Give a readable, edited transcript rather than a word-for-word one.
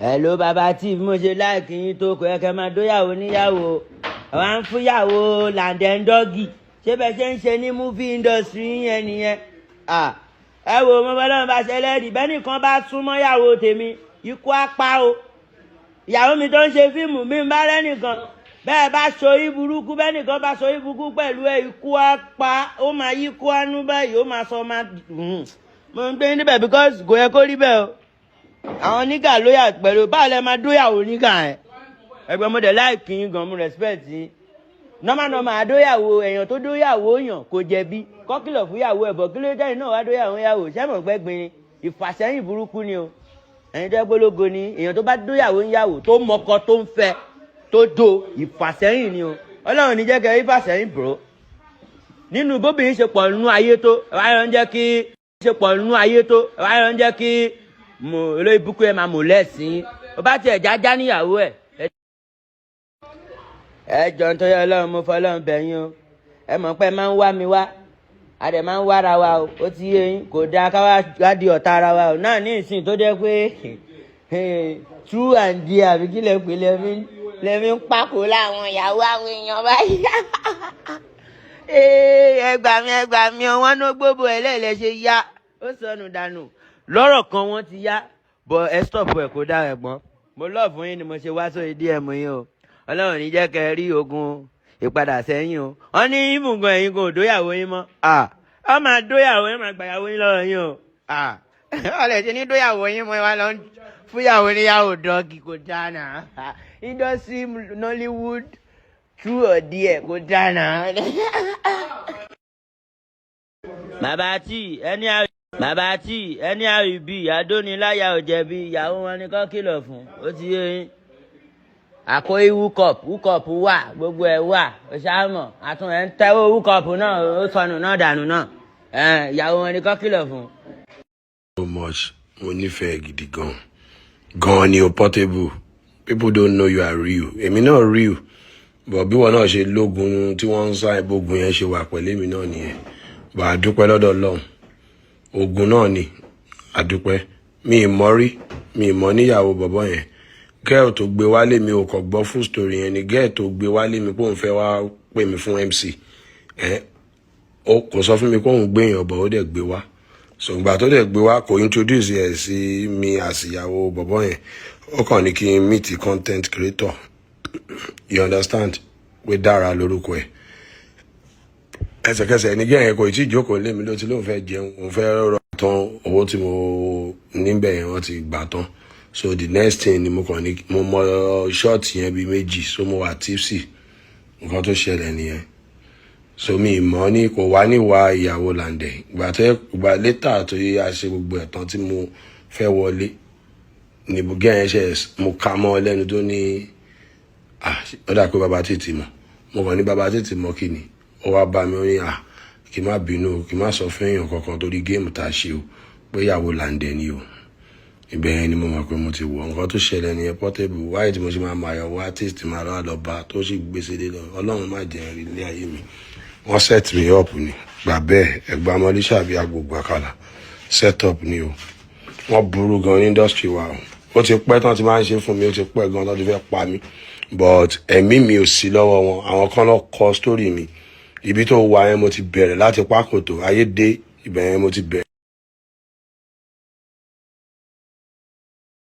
Hello bàbá tí mo ṣe láìkí yín tó kọ ẹ kẹ máa dóyàwó níyàwó àwọn ń fúyàwó làǹdẹ̀ńdọ́gì ṣé bẹ́ẹ̀ ṣe ń ṣe ní movie industry yẹn nìyẹn. Ẹ wo mo bọ́lá bá ṣẹlẹ̀ rí bẹ́ẹ̀ nìkan bá súnmọ́ ìyàwó tèmi ikú á pa o. Ìyàwó mi tó ń ṣe fíìmù mi ń bá rẹ́nìkan bẹ́ẹ̀ bá ṣorí burúkú bẹ́ẹ̀ nìkan bá ṣorí burúkú pẹ̀lú ẹ̀ ikú á pa ó máa yí kú ánú báyìí ó máa sọ máa mo ń gbé níbẹ̀ because kò yẹ kó rí bẹ́ẹ̀ o. Àwọn nígà ló yà pẹ̀lú báwo lẹ máa dóyàwó nígà ẹ̀ ẹgbẹ́ mo dẹ̀ láìkí yín gan mo respect yín nọ́mà àdóyàwó èèyàn tó dóyàwó yàn kò jẹ̀bi kọ́kìlọ̀ fúyàwó ẹ̀bọ̀ kí ló dé náà wá dóyàwó yàwó sẹ́mọ̀ gbẹ́gbin ìfàsẹ́yìn burúkú ni o ẹ̀yin tẹ́ gbólógo ni èèyàn tó bá dóyàwó yàwó tó mọkọ tó ń fẹ́ tó do ìfàsẹ́yìn ni o Ọlọ́run ní jẹ́ kẹ́ ìfàsẹ́yìn bro nínú bóbìnrin ṣe pọ̀ nínú ayé tó ẹ̀wá ń jẹ́ kí ṣe pọ̀ nínú ayé tó ẹ̀wá ń jẹ́ kí olóyè búkú ẹ̀ máa mọ̀ lẹ́sìn ó bá tiẹ̀ jájá níyàwó ẹ̀. Ẹ jọ nítorí Ọlọ́run mo fọlọ́run bẹ̀yìn o ẹ mọ̀ pé máa ń wá mi wá a dẹ̀ máa ń wára wa o ó ti yé yín kò dáa ká wá di ọ̀tá ara wa o náà ní ìsìn tó jẹ́ pé true and dear àbí kí lè pè lẹ́mí ń pákó láwọn ìyàwó àwọn èèyàn báyìí. Ẹ gbà mí wọn ló gbóbo ẹ lẹ́ẹ̀lẹ́ ṣe yá ó sọnù dànù lọ́rọ̀ kan wọ́n ti yá bọ̀ ẹ stop ẹ̀ kó dára ẹ̀gbọ́n mo lọ́ọ̀ fún yín ni mo ṣe wá sórí DM yín o Ọlọ́run ní jẹ́ kẹ́ rí ogun ìpadà sẹ́yìn o wọ́n ní ìbùngàn ẹ̀yin kò dóyàwó yín mọ́ ọ máa dóyàwó yín máa gbàyàwó yín lọ́wọ́ yín o ọ̀lẹ̀ tí ní dóyàwó yín mọ́ ẹ wá lọ fúyàwó níyàwó dọ́gì kò dáná industry Nollywood true or dare kò dáná. Bàbá tí ẹni àríbí adóniláyà ò jẹ̀bi ìyàwó wọn ni kọ́ kìlọ̀ fún ó ti yé yín àkóyí wúkọ̀pù wà gbogbo ẹ̀ wà ọ̀ṣàmọ̀ àtún ẹ̀ ń tẹ́wọ́ wúkọ̀pù náà ó sọnù náà dànù náà ìyàwó wọn ni kọ́ kìlọ̀ fún. So much mo nífẹ̀ẹ́ gidi gan ni o Portable people don't know you are real èmi náà real but bí wọn náà ṣe lógun tí wọ́n ń sá ìbógun yẹn ṣe wà pẹ̀lú èmi náà nìyẹn bá a dúpẹ́ lọ́dọ̀ Ọlọ́run ogun náà ni àdúpẹ́ mi ì mọ̀ níyàwó bọ̀bọ̀ yẹn gẹ́ẹ̀ tó gbé wálé mi ò kọ̀ gbọ́ full story yẹn ni gẹ́ẹ̀ tó gbé wálé mi pé òun fẹ́ wá pè mí fún MC kò sọ fún mi pé òun gbé èèyàn bọ̀ ó dẹ̀ gbé wá so ìgbà tó dẹ̀ gbé wá kò introduce ẹ̀ sí mi àsìyàwó bọ̀bọ̀ yẹn ó kàn ní kí n meet content creator you understand pé dára lórúkọ ẹ̀ ẹsẹ̀kẹsẹ̀ ní gẹ́yẹn kò tí ìjókòó lé mi ló ti lóun fẹ́ jẹun òun fẹ́ rọrọ tán owó tí mo níbẹ̀ yẹn wọ́n ti gbà tán so the next thing ni mo kàn ní mo mọ ṣọ́ọ̀tì yẹn bíi méjì so mo wà tipsy nǹkan tó ṣẹlẹ̀ nìyẹn so mi mọ̀ ní kò wá níwà ìyàwó làǹdẹ̀ ìgbà létà tó yẹ ṣe gbogbo ẹ̀tàn tí mo fẹ́ wọlé ní gẹ́yẹn ṣe mo kà mọ́ lẹ́nu tó ní ó dà pé bàbá tètè mọ̀ mo kàn ní bàbá tètè mọ̀ kí ni ó wá bá mi ó ní kí má bínú kí má sọ fún èèyàn kankan torí géèmù tá a ṣe o pé ìyàwó làǹdẹ̀ ni o ibẹ̀ yẹn ni mo mọ̀ pé mo ti wọ̀ nǹkan tó ṣẹlẹ̀ nìyẹn Portable wáyé tí mo ṣe máa yàwó artist máa lọ́wọ́ lọ́ba tó sì gbèsè lé lọ Ọlọ́run má jẹ́ rí ilé ayé mi wọ́n set me up ni gbà bẹ́ẹ̀ ẹgbà ọmọlẹ́ṣà bíi agbègbè àkàlà set up ni o wọ́n burú gan ní industry wa o ó ti pẹ́ tán ti máa ń ṣe fún mi ó ti pẹ́ gan tán ti fẹ́ pa mí but ẹ̀mí mi ò sí lọ́wọ́ wọn àwọn kan lọ kọ story mi ibi tó wà yẹn mo ti bẹ̀rẹ̀ láti pákòtò ayé dé ibẹ̀ yẹn mo ti bẹ̀rẹ̀.